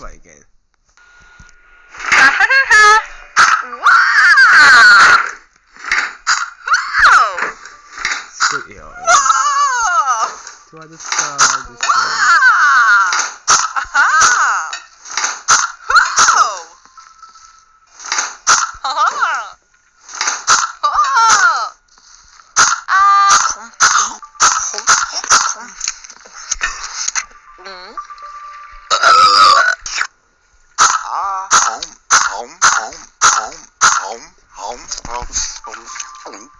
try again. Wow! Sweetheart. Whoa! Try the star this Wow! way. Aha! Whoa! Aha! Whoa! Home.